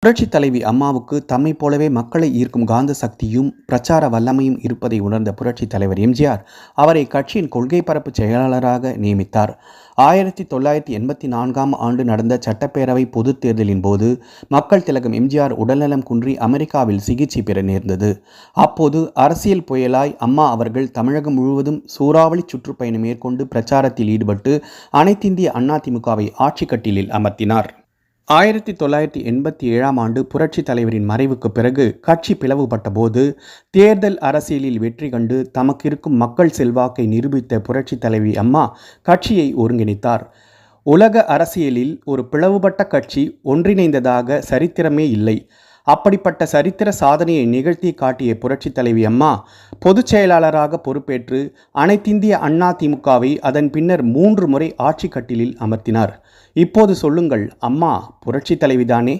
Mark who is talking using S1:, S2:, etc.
S1: புரட்சித் தலைவி அம்மாவுக்கு தம்மைப் போலவே மக்களை ஈர்க்கும் காந்த சக்தியும் பிரச்சார வல்லமையும் இருப்பதை உணர்ந்த புரட்சித் தலைவர் எம்ஜிஆர் அவரை கட்சியின் கொள்கை பரப்பு செயலாளராக நியமித்தார். 1984ஆம் ஆண்டு நடந்த சட்டப்பேரவை பொதுத் தேர்தலின் போது மக்கள் திலகம் எம்ஜிஆர் உடல்நலம் குன்றி அமெரிக்காவில் சிகிச்சை பெற நேர்ந்தது. அப்போது அரசியல் புயலாய் அம்மா அவர்கள் தமிழகம் முழுவதும் சூறாவளி சுற்றுப்பயணம் மேற்கொண்டு பிரச்சாரத்தில் ஈடுபட்டு அனைத்திந்திய அண்ணா திமுகவை ஆட்சி கட்டிலில் அமர்த்தினார். 1987ஆம் ஆண்டு புரட்சித் தலைவரின் மறைவுக்கு பிறகு கட்சி பிளவுபட்ட போது தேர்தல் அரசியலில் வெற்றி கண்டு தமக்கு இருக்கும் மக்கள் செல்வாக்கை நிரூபித்த புரட்சித் தலைவி அம்மா கட்சியை ஒருங்கிணைத்தார். உலக அரசியலில் ஒரு பிளவுபட்ட கட்சி ஒன்றிணைந்ததாக சரித்திரமே இல்லை. அப்படிப்பட்ட சரித்திர சாதனையை நிகழ்த்தி காட்டிய புரட்சித் தலைவி அம்மா பொதுச் செயலாளராக பொறுப்பேற்று அனைத்திந்திய அண்ணா திமுகவை அதன் பின்னர் 3 முறை ஆட்சி கட்டிலில் அமர்த்தினார். இப்போது சொல்லுங்கள், அம்மா புரட்சித் தலைவிதானே?